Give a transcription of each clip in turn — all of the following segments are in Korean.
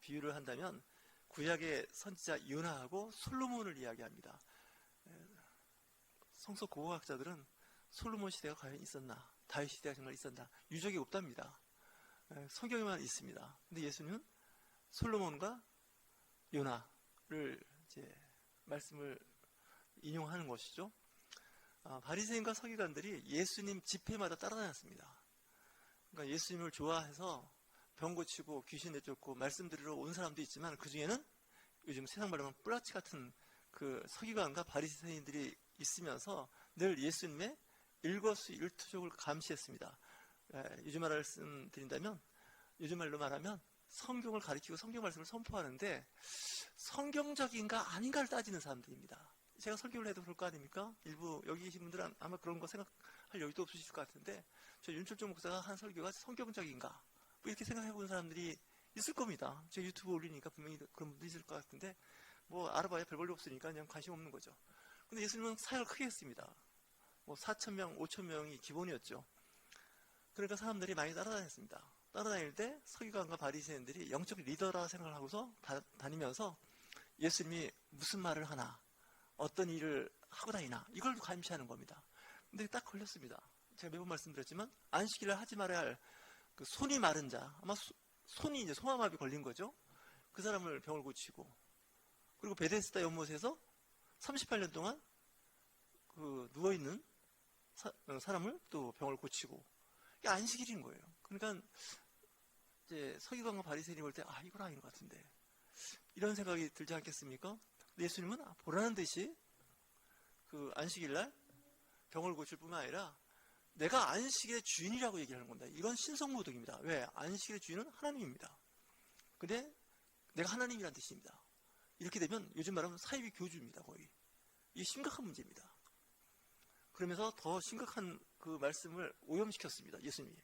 비유를 한다면 구약의 선지자 요나하고 솔로몬을 이야기합니다. 성서 고고학자들은 솔로몬 시대가 과연 있었나, 다윗 시대가 정말 있었나, 유적이 없답니다. 성경에만 있습니다. 근데 예수님은 솔로몬과 요나를 이제 말씀을 인용하는 것이죠. 바리새인과 서기관들이 예수님 집회마다 따라다녔습니다. 그러니까 예수님을 좋아해서 병 고치고 귀신 내쫓고 말씀 드리러 온 사람도 있지만, 그 중에는 요즘 세상 말로 하면 뿌라치 같은 그 서기관과 바리새인들이 있으면서 늘 예수님의 일거수일투족을 감시했습니다. 요즘 말씀드린다면, 요즘 말로 말하면 성경을 가리키고 성경 말씀을 선포하는데 성경적인가 아닌가를 따지는 사람들입니다. 제가 설교를 해도 그럴 거 아닙니까? 일부 여기 계신 분들은 아마 그런 거 생각할 여유도 없으실 것 같은데, 저 윤철종 목사가 한 설교가 성경적인가 뭐 이렇게 생각해 보는 사람들이 있을 겁니다. 제가 유튜브 올리니까 분명히 그런 분도 있을 것 같은데, 뭐 알아봐야 별 볼일 없으니까 그냥 관심 없는 거죠. 근데 예수님은 사역을 크게 했습니다. 뭐 4,000명, 5,000명이 기본이었죠. 그러니까 사람들이 많이 따라다녔습니다. 따라다닐 때 서기관과 바리새인들이 영적 리더라 생각을 하고서 다니면서 예수님이 무슨 말을 하나, 어떤 일을 하고 다니나, 이걸 감시하는 겁니다. 근데 딱 걸렸습니다. 제가 매번 말씀드렸지만 안식일을 하지 말아야 할 그 손이 마른 자, 아마 손이 이제 소아마비 걸린 거죠. 그 사람을 병을 고치고, 그리고 베데스다 연못에서 38년 동안 그 누워있는 사람을 또 병을 고치고, 이게 안식일인 거예요. 그러니까 이제 서기관과 바리새인이 볼 때 이건 아닌 것 같은데, 이런 생각이 들지 않겠습니까? 예수님은 보라는 듯이 그 안식일날 병을 고칠 뿐만 아니라 내가 안식의 주인이라고 얘기하는 겁니다. 이건 신성모독입니다. 왜? 안식의 주인은 하나님입니다. 근데 내가 하나님이란 뜻입니다. 이렇게 되면 요즘 말하면 사이비 교주입니다. 거의. 이게 심각한 문제입니다. 그러면서 더 심각한 그 말씀을 오염시켰습니다. 예수님이.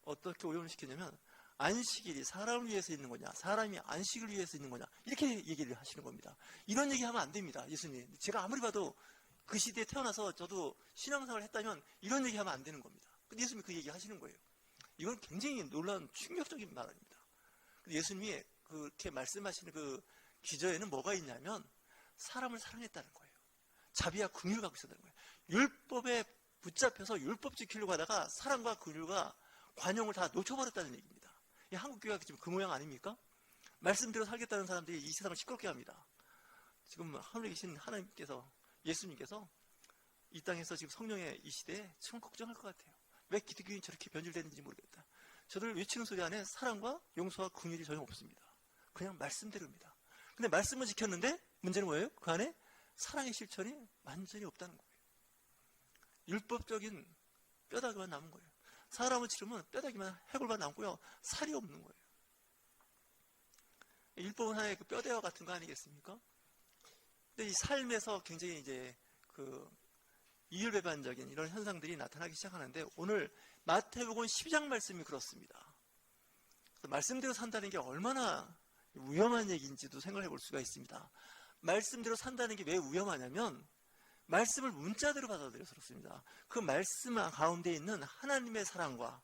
어떻게 오염시켰냐면, 안식일이 사람을 위해서 있는 거냐, 사람이 안식을 위해서 있는 거냐, 이렇게 얘기를 하시는 겁니다. 이런 얘기하면 안 됩니다. 예수님. 제가 아무리 봐도 그 시대에 태어나서 저도 신앙생활을 했다면 이런 얘기하면 안 되는 겁니다. 근데 예수님이 그 얘기 하시는 거예요. 이건 굉장히 놀라운 충격적인 말입니다. 근데 예수님이 그렇게 말씀하시는 그 기저에는 뭐가 있냐면 사람을 사랑했다는 거예요. 자비와 긍휼을 갖고 있었다는 거예요. 율법에 붙잡혀서 율법 지키려고 하다가 사랑과 긍휼과 관용을 다 놓쳐버렸다는 얘기입니다. 이 한국 교회가 지금 그 모양 아닙니까? 말씀대로 살겠다는 사람들이 이 세상을 시끄럽게 합니다. 지금 하늘에 계신 하나님께서, 예수님께서 이 땅에서 지금 성령의 이 시대에 참 걱정할 것 같아요. 왜 기독교인이 저렇게 변질되는지 모르겠다. 저들 외치는 소리 안에 사랑과 용서와 긍휼이 전혀 없습니다. 그냥 말씀대로입니다. 근데 말씀은 지켰는데 문제는 뭐예요? 그 안에 사랑의 실천이 완전히 없다는 거예요. 율법적인 뼈다귀만 남은 거예요. 사람을 치르면 뼈다귀만 해골만 남고요, 살이 없는 거예요. 율법은 하나의 그 뼈대와 같은 거 아니겠습니까? 근데 이 삶에서 굉장히 이제 그 이율배반적인 이런 현상들이 나타나기 시작하는데, 오늘 마태복음 12장 말씀이 그렇습니다. 말씀대로 산다는 게 얼마나 위험한 얘기인지도 생각해 볼 수가 있습니다. 말씀대로 산다는 게 왜 위험하냐면, 말씀을 문자대로 받아들여서 그렇습니다. 그 말씀 가운데 있는 하나님의 사랑과,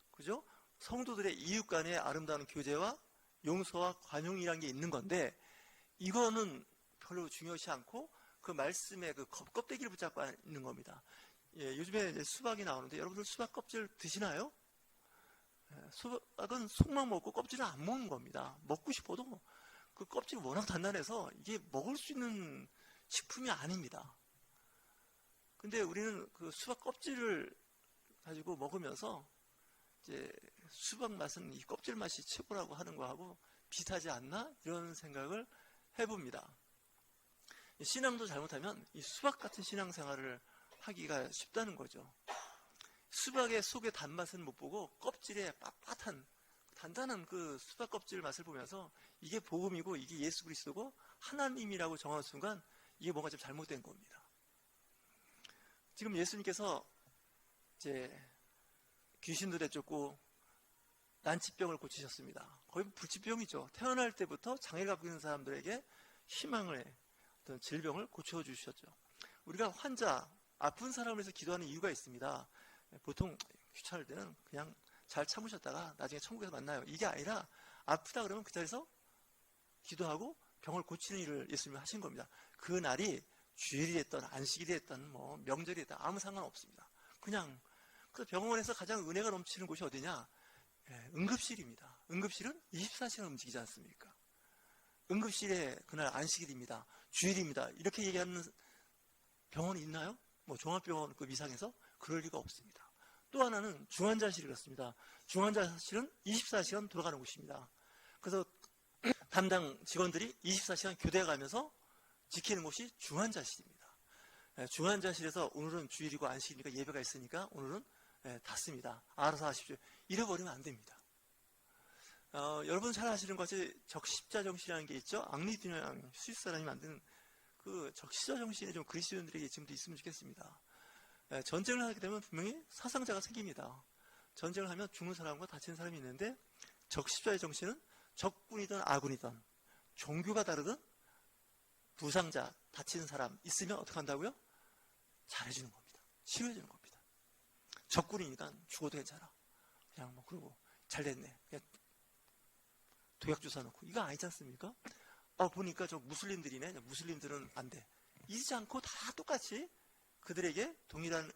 그죠? 성도들의 이웃 간의 아름다운 교제와 용서와 관용이라는 게 있는 건데, 이거는 별로 중요시 않고 그 말씀의 그 껍데기를 붙잡고 있는 겁니다. 요즘에 이제 수박이 나오는데, 여러분들 수박 껍질 드시나요? 수박은 속만 먹고 껍질은 안 먹는 겁니다. 먹고 싶어도 그 껍질이 워낙 단단해서 이게 먹을 수 있는 식품이 아닙니다. 근데 우리는 그 수박 껍질을 가지고 먹으면서 이제 수박 맛은 이 껍질 맛이 최고라고 하는 거하고 비슷하지 않나? 이런 생각을 해봅니다. 신앙도 잘못하면 이 수박 같은 신앙생활을 하기가 쉽다는 거죠. 수박의 속의 단맛은 못 보고 껍질의 빳빳한 단단한 그 수박 껍질 맛을 보면서 이게 복음이고 이게 예수 그리스도고 하나님이라고 정하는 순간 이게 뭔가 좀 잘못된 겁니다. 지금 예수님께서 이제 귀신도 내쫓고 난치병을 고치셨습니다. 거의 불치병이죠. 태어날 때부터 장애가 보이는 사람들에게 희망을, 어떤 질병을 고쳐주셨죠. 우리가 환자, 아픈 사람을 위해서 기도하는 이유가 있습니다. 보통 귀찮을 때는 그냥 잘 참으셨다가 나중에 천국에서 만나요. 이게 아니라 아프다 그러면 그 자리에서 기도하고 병을 고치는 일을 예수님이 하신 겁니다. 그 날이 주일이 됐던 안식일이 됐던 뭐 명절이 됐던 아무 상관없습니다. 그냥 그 병원에서 가장 은혜가 넘치는 곳이 어디냐? 응급실입니다. 응급실은 24시간 움직이지 않습니까? 응급실에 그날 안식일입니다. 주일입니다. 이렇게 얘기하는 병원이 있나요? 뭐 종합병원급 이상에서 그럴 리가 없습니다. 또 하나는 중환자실이 그렇습니다. 중환자실은 24시간 돌아가는 곳입니다. 그래서 담당 직원들이 24시간 교대가면서 지키는 곳이 중환자실입니다. 중환자실에서 오늘은 주일이고 안식일이니까 예배가 있으니까 오늘은 닫습니다. 알아서 하십시오. 잃어버리면 안 됩니다. 여러분 잘 아시는 것이 적십자 정신이라는 게 있죠. 앙리 듀냥 스위스 사람이 만든 그 적십자 정신이 좀 그리스도인들에게 지금도 있으면 좋겠습니다. 전쟁을 하게 되면 분명히 사상자가 생깁니다. 전쟁을 하면 죽는 사람과 다치는 사람이 있는데 적십자의 정신은 적군이든 아군이든 종교가 다르든 부상자, 다치는 사람 있으면 어떻게 한다고요? 잘해주는 겁니다. 치료해주는 겁니다. 적군이니까 죽어도 괜찮아. 그냥 뭐 그러고 잘 됐네. 그냥 도약 주사 놓고 이거 아니지 않습니까? 보니까 저 무슬림들이네. 무슬림들은 안 돼. 잊지 않고 다 똑같이 그들에게 동일한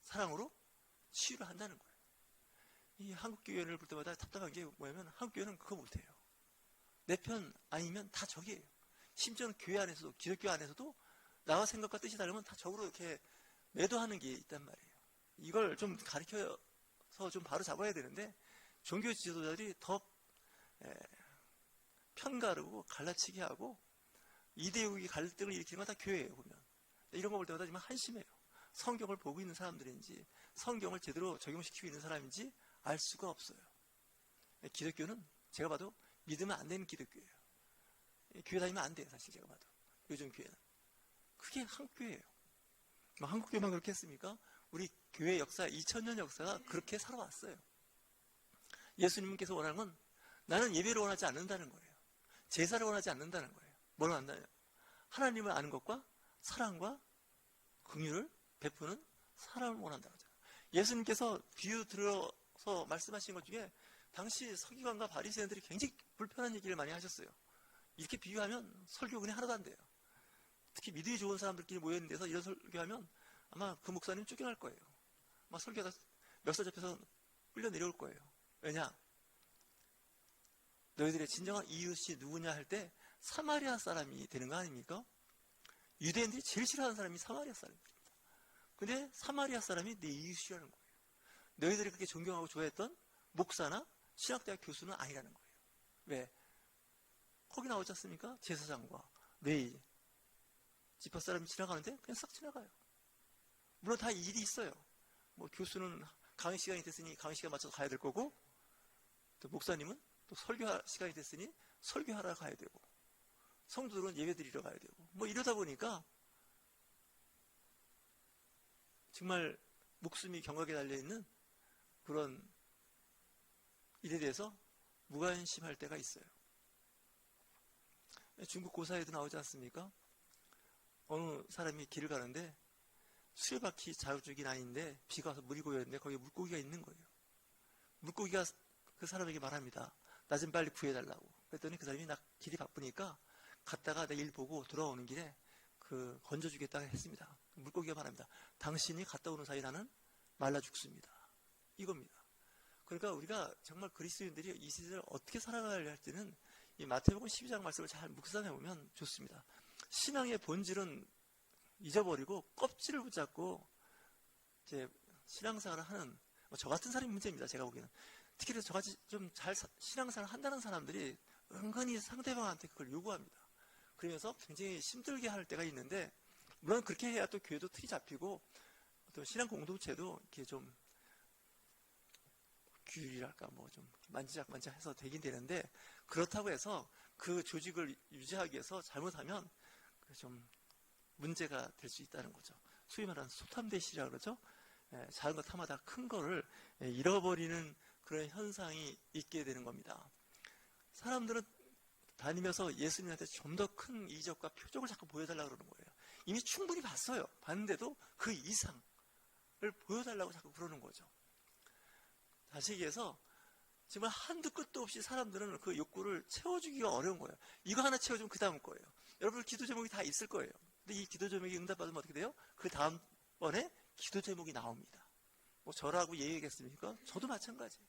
사랑으로 치유를 한다는 거예요. 이 한국교회를 볼 때마다 답답한 게 뭐냐면 한국교회는 그거 못해요. 내 편 아니면 다 적이에요. 심지어는 교회 안에서도 기독교 안에서도 나와 생각과 뜻이 다르면 다 적으로 이렇게 매도하는 게 있단 말이에요. 이걸 좀 가르쳐서 좀 바로 잡아야 되는데 종교 지도자들이 더 편가르고 갈라치기 하고 이데올로기 갈등을 일으키는 건 다 교회예요. 보면 이런 거 볼 때마다 정말 한심해요. 성경을 보고 있는 사람들인지 성경을 제대로 적용시키고 있는 사람인지 알 수가 없어요. 기독교는 제가 봐도 믿으면 안 되는 기독교예요. 교회 다니면 안 돼요. 사실 제가 봐도 요즘 교회는 그게 한국교회예요. 뭐 한국교회만 그렇게 했습니까? 우리 교회 역사 2000년 역사가 그렇게 살아왔어요. 예수님께서 원하는 건 나는 예배를 원하지 않는다는 거예요. 제사를 원하지 않는다는 거예요. 뭘 원한다요? 하나님을 아는 것과 사랑과 긍휼을 베푸는 사람을 원한다고 하잖아요. 예수님께서 비유 들어서 말씀하신 것 중에 당시 서기관과 바리새인들이 굉장히 불편한 얘기를 많이 하셨어요. 이렇게 비유하면 설교근이 하나도 안 돼요. 특히 믿음이 좋은 사람들끼리 모여있는 데서 이런 설교하면 아마 그 목사님 쫓겨날 거예요. 아마 설교가 멱살 잡혀서 끌려 내려올 거예요. 왜냐? 너희들의 진정한 이웃이 누구냐 할 때 사마리아 사람이 되는 거 아닙니까? 유대인들이 제일 싫어하는 사람이 사마리아 사람입니다. 근데 사마리아 사람이 내 이웃이라는 거예요. 너희들이 그렇게 존경하고 좋아했던 목사나 신학대학 교수는 아니라는 거예요. 왜? 거기 나오지 않습니까? 제사장과 레위 지파 사람이 지나가는데 그냥 싹 지나가요. 물론 다 일이 있어요. 뭐 교수는 강의 시간이 됐으니 강의 시간 맞춰서 가야 될 거고, 또 목사님은 또 설교 시간이 됐으니 설교하러 가야 되고, 성도들은 예배 드리러 가야 되고, 뭐 이러다 보니까 정말 목숨이 경각에 달려있는 그런 일에 대해서 무관심할 때가 있어요. 중국 고사에도 나오지 않습니까? 어느 사람이 길을 가는데 수레바퀴 자주기 나인데 비가 와서 물이 고였는데 거기에 물고기가 있는 거예요. 물고기가 그 사람에게 말합니다. 나 좀 빨리 구해달라고. 그랬더니 그 사람이 나 길이 바쁘니까 갔다가 내 일 보고 돌아오는 길에 그 건져주겠다고 했습니다. 물고기가 말합니다. 당신이 갔다 오는 사이 나는 말라 죽습니다. 이겁니다. 그러니까 우리가 정말 그리스도인들이 이 시대를 어떻게 살아가야 할지는 이 마태복음 12장 말씀을 잘 묵상해 보면 좋습니다. 신앙의 본질은 잊어버리고 껍질을 붙잡고 이제 신앙생활을 하는 저 같은 사람이 문제입니다. 제가 보기에는 특히 저같이 좀 잘 신앙생활을 한다는 사람들이 은근히 상대방한테 그걸 요구합니다. 그러면서 굉장히 힘들게 할 때가 있는데, 물론 그렇게 해야 또 교회도 틀이 잡히고 또 신앙 공동체도 이렇게 좀 규율이랄까 뭐 좀 만지작만지작해서 되긴 되는데, 그렇다고 해서 그 조직을 유지하기 위해서 잘못하면 좀 문제가 될 수 있다는 거죠. 소위 말하는 소탐대시라고 그러죠. 작은 것 하마다 큰 거를 잃어버리는 그런 현상이 있게 되는 겁니다. 사람들은 다니면서 예수님한테 좀 더 큰 이적과 표적을 자꾸 보여달라고 그러는 거예요. 이미 충분히 봤어요. 봤는데도 그 이상을 보여달라고 자꾸 그러는 거죠. 다시 얘기해서 정말 한두 끝도 없이 사람들은 그 욕구를 채워주기가 어려운 거예요. 이거 하나 채워주면 그 다음 거예요. 여러분 기도 제목이 다 있을 거예요. 근데 이 기도 제목이 응답받으면 어떻게 돼요? 그 다음번에 기도 제목이 나옵니다. 뭐 저라고 얘기하겠습니까? 저도 마찬가지예요.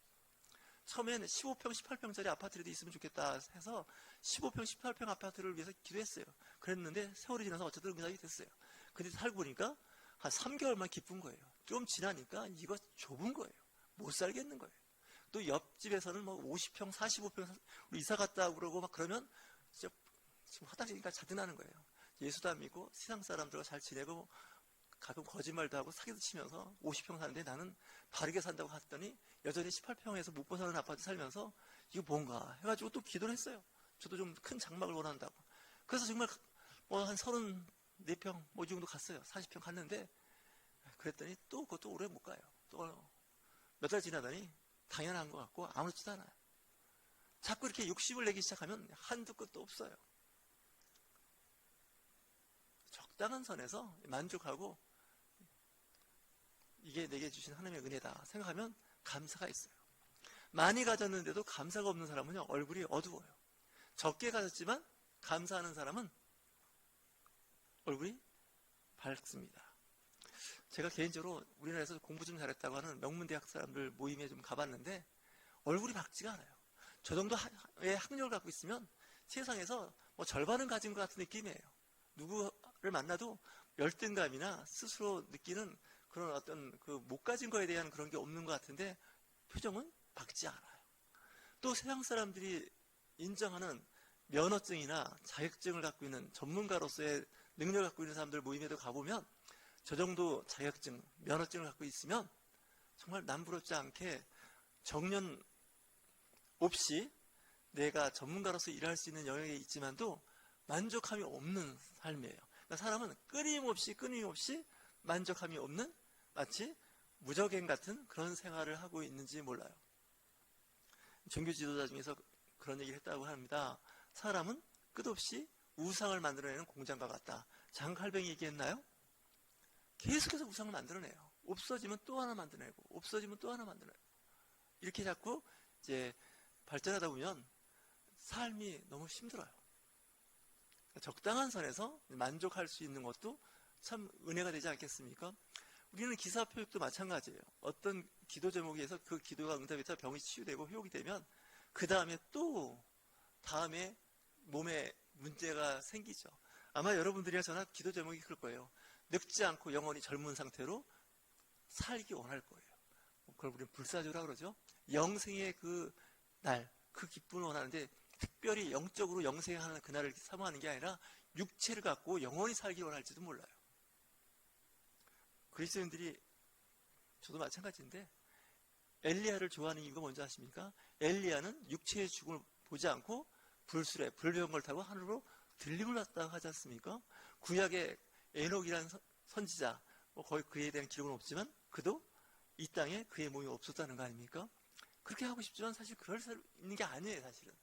처음에는 15평, 18평짜리 아파트라도 있으면 좋겠다 해서 15평, 18평 아파트를 위해서 기도했어요. 그랬는데 세월이 지나서 어쨌든 응답이 됐어요. 근데 살고 보니까 한 3개월만 기쁜 거예요. 좀 지나니까 이거 좁은 거예요. 못 살겠는 거예요. 또 옆집에서는 뭐 50평, 45평 우리 이사 갔다 그러고 막 그러면 진짜 지금 화장실이니까 짜증나는 거예요. 예수도 안 믿고 세상 사람들과 잘 지내고 가끔 거짓말도 하고 사기도 치면서 50평 사는데 나는 바르게 산다고 했더니 여전히 18평에서 못 벗어나는 아파트 살면서 이거 뭔가 해가지고 또 기도를 했어요. 저도 좀 큰 장막을 원한다고. 그래서 정말 뭐 한 34평 뭐 이 정도 갔어요. 40평 갔는데 그랬더니 또 그것도 오래 못 가요. 또 몇 달 지나더니 당연한 것 같고 아무렇지도 않아요. 자꾸 이렇게 욕심을 내기 시작하면 한두 끝도 없어요. 적당한 선에서 만족하고 이게 내게 주신 하나님의 은혜다 생각하면 감사가 있어요. 많이 가졌는데도 감사가 없는 사람은요, 얼굴이 어두워요. 적게 가졌지만 감사하는 사람은 얼굴이 밝습니다. 제가 개인적으로 우리나라에서 공부 좀 잘했다고 하는 명문대학 사람들 모임에 좀 가봤는데 얼굴이 밝지가 않아요. 저 정도의 학력을 갖고 있으면 세상에서 뭐 절반은 가진 것 같은 느낌이에요. 누구를 만나도 열등감이나 스스로 느끼는 그런 어떤 그 못 가진 거에 대한 그런 게 없는 것 같은데 표정은 밝지 않아요. 또 세상 사람들이 인정하는 면허증이나 자격증을 갖고 있는 전문가로서의 능력을 갖고 있는 사람들 모임에도 가보면 저 정도 자격증, 면허증을 갖고 있으면 정말 남부럽지 않게 정년 없이 내가 전문가로서 일할 수 있는 영역에 있지만도 만족함이 없는 삶이에요. 그러니까 사람은 끊임없이 만족함이 없는 마치 무적행 같은 그런 생활을 하고 있는지 몰라요. 종교 지도자 중에서 그런 얘기를 했다고 합니다. 사람은 끝없이 우상을 만들어내는 공장과 같다. 장칼뱅이 얘기했나요? 계속해서 우상을 만들어내요. 없어지면 또 하나 만들어내고 없어지면 또 하나 만들어내고 이렇게 자꾸 이제 발전하다 보면 삶이 너무 힘들어요. 적당한 선에서 만족할 수 있는 것도 참 은혜가 되지 않겠습니까? 우리는 기사표육도 마찬가지예요. 어떤 기도 제목에서 그 기도가 응답이 돼서 병이 치유되고 회복이 되면 그 다음에 또 다음에 몸에 문제가 생기죠. 아마 여러분들이나 저나 기도 제목이 그럴 거예요. 늙지 않고 영원히 젊은 상태로 살기 원할 거예요. 그걸 우리는 불사조라고 그러죠. 영생의 그 날, 그 기쁨을 원하는데 특별히 영적으로 영생하는 그날을 사모하는 게 아니라 육체를 갖고 영원히 살기 원할지도 몰라요. 그리스도인들이 저도 마찬가지인데 엘리야를 좋아하는 이유가 뭔지 아십니까? 엘리야는 육체의 죽음을 보지 않고 불수레, 불병을 타고 하늘로 들림을 받았다고 하지 않습니까? 구약의 에녹이라는 선지자, 거의 그에 대한 기록은 없지만 그도 이 땅에 그의 몸이 없었다는 거 아닙니까? 그렇게 하고 싶지만 사실 그럴 수 있는 게 아니에요. 사실은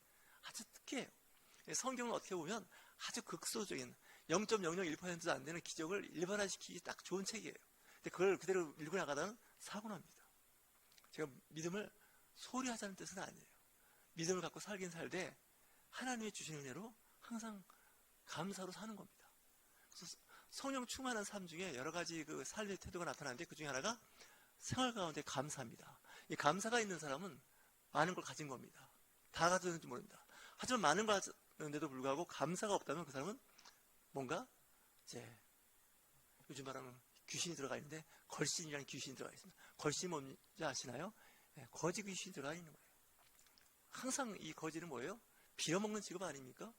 아주 특이해요. 성경은 어떻게 보면 아주 극소적인 0.001%도 안 되는 기적을 일반화시키기 딱 좋은 책이에요. 근데 그걸 그대로 읽고 나가다는 사고 납니다. 제가 믿음을 소홀히 하자는 뜻은 아니에요. 믿음을 갖고 살긴 살되 하나님의 주신 은혜로 항상 감사로 사는 겁니다. 그래서 성령 충만한 삶 중에 여러 가지 그 삶의 태도가 나타나는데 그 중에 하나가 생활 가운데 감사입니다. 이 감사가 있는 사람은 많은 걸 가진 겁니다. 다 가졌는지 모릅니다. 하지만 많은 걸 가졌는데도 불구하고 감사가 없다면 그 사람은 뭔가 이제 요즘 말하면 귀신이 들어가 있는데 걸신이라는 귀신이 들어가 있습니다. 걸신이 뭔지 아시나요? 네, 거지 귀신이 들어가 있는 거예요. 항상 이 거지는 뭐예요? 빌어먹는 직업 아닙니까?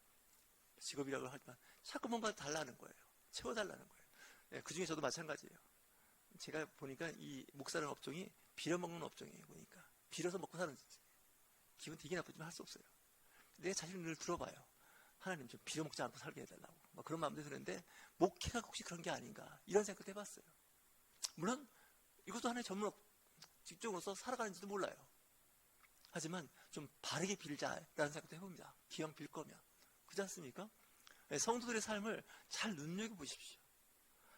직업이라고 하지만 자꾸 뭔가 달라는 거예요. 채워달라는 거예요. 네, 그 중에 저도 마찬가지예요. 제가 보니까 이 목사라는 업종이 빌어먹는 업종이에요. 보니까 빌어서 먹고 사는 기분 되게 나쁘지만 할 수 없어요. 내 자신을 늘 들어봐요. 하나님 좀 빌어먹지 않고 살게 해달라고 그런 마음도 드는데 목회가 혹시 그런 게 아닌가 이런 생각도 해봤어요. 물론 이것도 하나의 전문 직종으로서 살아가는지도 몰라요. 하지만 좀 바르게 빌자라는 생각도 해봅니다. 기왕 빌 거면 그렇지 않습니까? 성도들의 삶을 잘 눈여겨보십시오.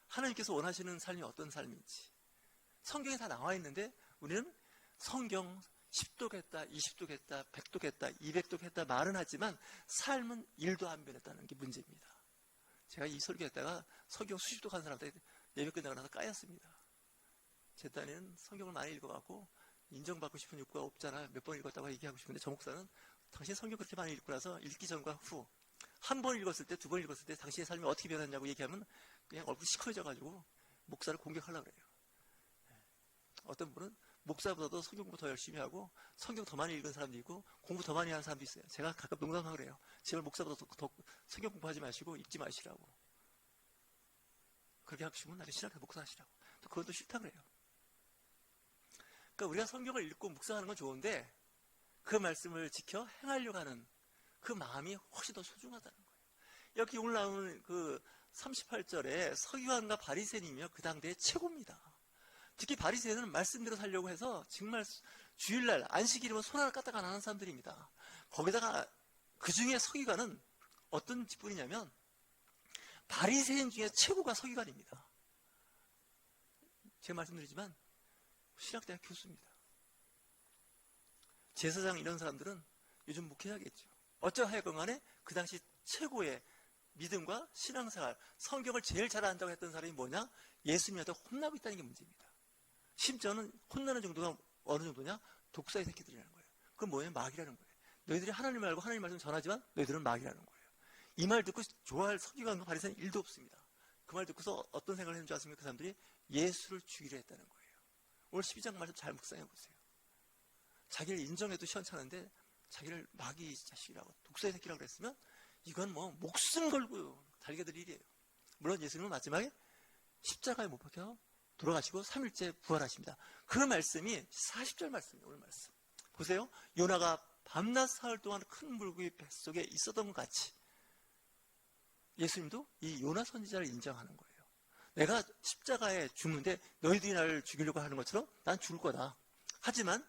하나님께서 원하시는 삶이 어떤 삶인지 성경에 다 나와 있는데 우리는 성경 10도 겠다, 20도 겠다, 100도 겠다, 200도 겠다 말은 하지만 삶은 1도 안 변했다는 게 문제입니다. 제가 이 설교했다가 성경 수십 도 간 사람한테 예배 끝나고 나서 까였습니다. 제 딴에는 성경을 많이 읽어갖고 인정받고 싶은 욕구가 없잖아. 몇 번 읽었다고 얘기하고 싶은데 저 목사는 당신 성경 그렇게 많이 읽고 나서 읽기 전과 후 한 번 읽었을 때, 두 번 읽었을 때 당신의 삶이 어떻게 변했냐고 얘기하면 그냥 얼굴이 시커져가지고 목사를 공격하려고 그래요. 어떤 분은 목사보다도 성경 공부 더 열심히 하고 성경 더 많이 읽은 사람도 있고 공부 더 많이 하는 사람도 있어요. 제가 가끔 농담하고 그래요. 제발 목사보다 더 성경 공부하지 마시고 읽지 마시라고. 그렇게 하고 싶으면 나중에 신학교 목사 하시라고. 또 그건 또 싫다 그래요. 그러니까 우리가 성경을 읽고 묵상하는 건 좋은데 그 말씀을 지켜 행하려고 하는 그 마음이 훨씬 더 소중하다는 거예요. 여기 오늘 나오는 그 38절에 서기관과 바리새인이며 그 당대의 최고입니다. 특히 바리새인은 말씀대로 살려고 해서 정말 주일날 안식일이면 손 하나 까딱 안 하는 사람들입니다. 거기다가 그 중에 서기관은 어떤 분이냐면 바리새인 중에 최고가 서기관입니다. 제가 말씀드리지만 신학대학 교수입니다. 제사장 이런 사람들은 요즘 목회하겠죠. 어쩌하여건 간에 그 당시 최고의 믿음과 신앙생활, 성경을 제일 잘 안다고 했던 사람이 뭐냐? 예수님한테 혼나고 있다는 게 문제입니다. 심지어는 혼나는 정도가 어느 정도냐? 독사의 새끼들이라는 거예요. 그건 뭐예요? 마귀라는 거예요. 너희들이 하나님을 알고 하나님 말씀 전하지만 너희들은 마귀라는 거예요. 이 말 듣고 좋아할 서기관과 바리새인은 1도 없습니다. 그 말 듣고서 어떤 생각을 했는지 아십니까? 그 사람들이 예수를 죽이려 했다는 거예요. 오늘 12장 말씀 잘 묵상해 보세요. 자기를 인정해도 시원찮은데 자기를 마귀 자식이라고 독사의 새끼라고 그랬으면 이건 뭐 목숨 걸고 달게들 일이에요. 물론 예수님은 마지막에 십자가에 못 박혀 돌아가시고 3일째 부활하십니다. 그 말씀이 40절 말씀이에요. 오늘 말씀 보세요. 요나가 밤낮 사흘 동안 큰 물고기 뱃속에 있었던 것 같이 예수님도 이 요나 선지자를 인정하는 거예요. 내가 십자가에 죽는데 너희들이 나를 죽이려고 하는 것처럼 난 죽을 거다. 하지만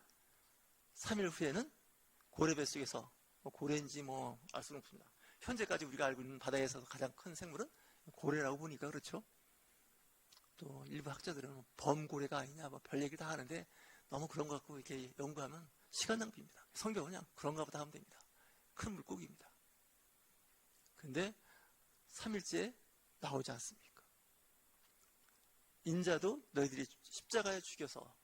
3일 후에는 고래 뱃속에서 고래인지 알 수는 없습니다. 현재까지 우리가 알고 있는 바다에서 가장 큰 생물은 고래라고 보니까 그렇죠. 또 일부 학자들은 범고래가 아니냐 별 얘기를 다 하는데 너무 그런 거 갖고 이렇게 연구하면 시간 낭비입니다. 성경은 그냥 그런가 보다 하면 됩니다. 큰 물고기입니다. 근데 3일째 나오지 않습니까? 인자도 너희들이 십자가에 죽여서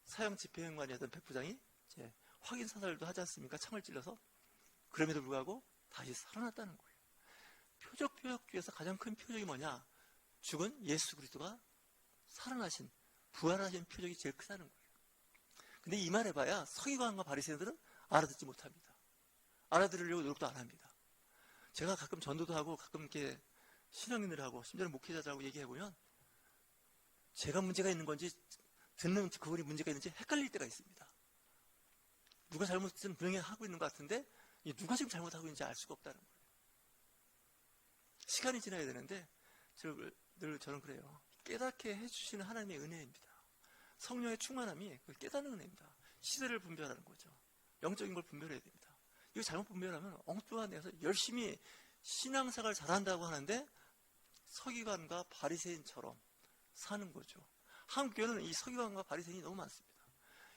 사형 집행관이었던 백부장이 이제 확인 사살도 하지 않습니까? 창을 찔러서. 그럼에도 불구하고 다시 살아났다는 거예요. 표적 중에서 가장 큰 표적이 뭐냐? 죽은 예수 그리스도가 살아나신, 부활하신 표적이 제일 크다는 거예요. 근데 이 말 해봐야 서기관과 바리새인들은 알아듣지 못합니다. 알아들으려고 노력도 안 합니다. 제가 가끔 전도도 하고 가끔 이렇게 신앙인들하고 심지어는 목회자들하고 얘기해보면 제가 문제가 있는 건지 듣는 그분이 문제가 있는지 헷갈릴 때가 있습니다. 누가 잘못은 분명히 하고 있는 것 같은데 누가 지금 잘못하고 있는지 알 수가 없다는 거예요. 시간이 지나야 되는데 늘 저는 그래요. 깨닫게 해주시는 하나님의 은혜입니다. 성령의 충만함이 깨닫는 은혜입니다. 시대를 분별하는 거죠. 영적인 걸 분별해야 됩니다. 이거 잘못 분별하면 엉뚱한 데서 열심히 신앙생활 잘한다고 하는데 서기관과 바리새인처럼 사는 거죠. 한국 교회는 이 서기관과 바리새인이 너무 많습니다.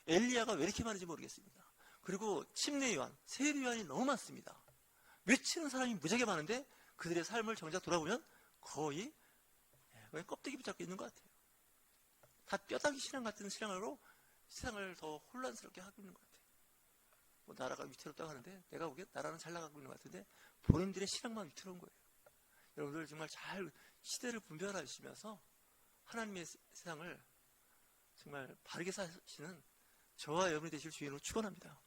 엘리야가 왜 이렇게 많은지 모르겠습니다. 그리고 침례요한, 세례요한이 너무 많습니다. 외치는 사람이 무지하게 많은데 그들의 삶을 정작 돌아보면 거의 껍데기 붙잡고 있는 것 같아요. 다 뼈다귀 신앙 같은 신앙으로 세상을 더 혼란스럽게 하고 있는 것 같아요. 나라가 위태롭다고 하는데 내가 보기엔 나라는 잘 나가고 있는 것 같은데 본인들의 신앙만 위태로운 거예요. 여러분들 정말 잘 시대를 분별하시면서 하나님의 세상을 정말 바르게 사시는 저와 여러분이 되실 주인으로 축원합니다.